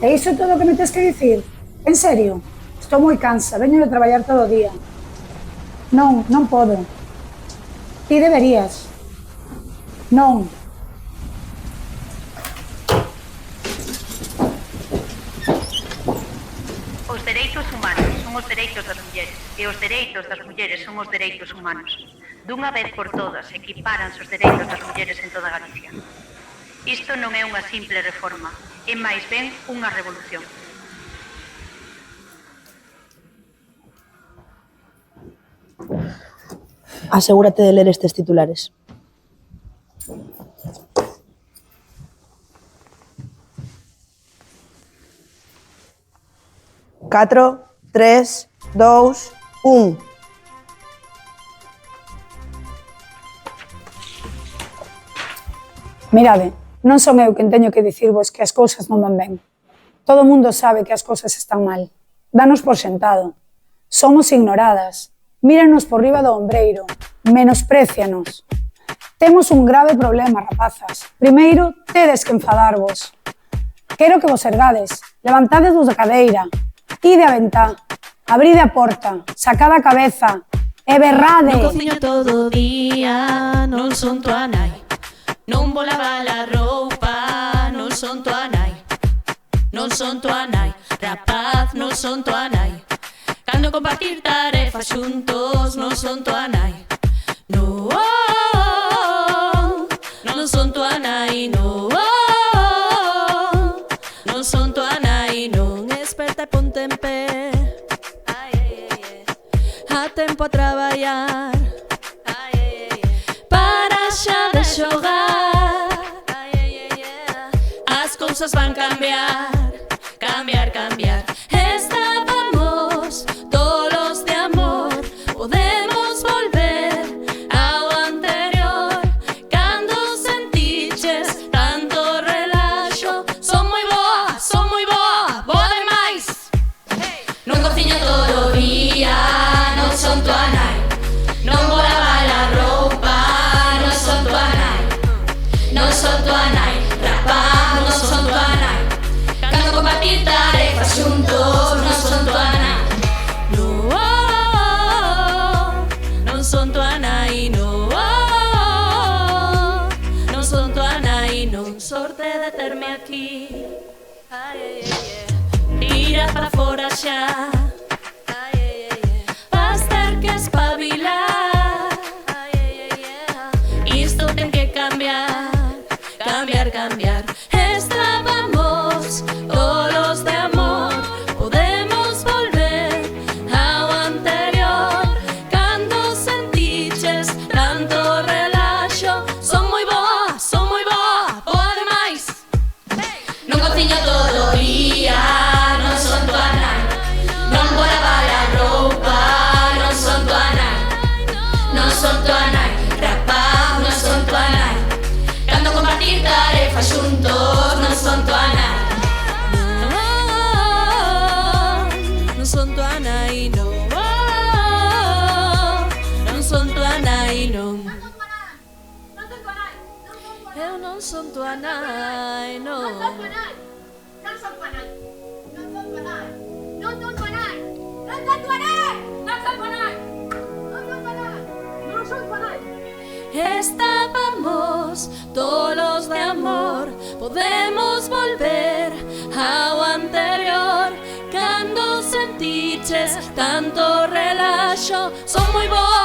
É iso todo o que me tes que dicir? En serio? Estou moi cansa, veño de traballar todo o día. Non, non podo. Ti deberías. Non. Os dereitos humanos son os dereitos das mulleres e os dereitos das mulleres son os dereitos humanos. Dunha vez por todas equiparanse os dereitos das mulleres en toda Galicia. Isto non é unha simple reforma, é máis ben unha revolución. Asegúrate de ler estes titulares. Catro, 3, 2, 1. Mirade, non son eu quen teño que dicirvos que as cousas non van ben. Todo o mundo sabe que as cousas están mal. Danos por sentado. Somos ignoradas. Míranos por riba do ombreiro. Menosprécianos. Temos un grave problema, rapazas. Primeiro, tedes que enfadarvos. Quero que vos ergades. Levantades da cadeira. Ide a ventá. Abride a porta. Sacade a cabeza. E berrade. Non cociño todo o día, non son tua nai. Non vou lavar a roupa, non son tua nai. Non son tua nai, rapaz, non son tua nai. Cando compartir tarefas xuntos, non son tua nai. No, non son tua nai, no. Non son tua nai, non. Esperta e ponte en pé. A tempo a traballar. Para xa de xogar. As cousas van cambiar. Cambiar, cambiar. Estábamos tolos de amor. Podemos volver ao anterior. Cando sentiches tanto relaxo. Son moi boa, boa demais. Non cociño todo o día, non son tua nai. Non vou lavar a roupa, non son tua nai. Non son tua nai, rapaz, non son tua nai. Cando compartir tarefas xuntos, non son tua nai. No, non son tua nai, no. Non son tua nai, non. Sorte de terme aquí. Tira para fora xa. Vas ter que espabilar. Isto ten que cambiar. Cambiar, cambiar. Estábamos tolos de amor. Podemos volver ao anterior. Cando sentiches tanto relaxo. Son moi boa, boa demais. Non cociño todo o día, non son tua nai. Non vou lavar a roupa, non son tua nai. Non son tua nai, rapaz, non son tua nai. Cando compartir tarefas xuntos, non son tua nai. Non son tua nai, non. Non son tua nai, non. Eu non son tua nai, non. Estábamos tolos de amor. Podemos volver ao anterior. Cando sentiches tanto relaxo. Son moi boa.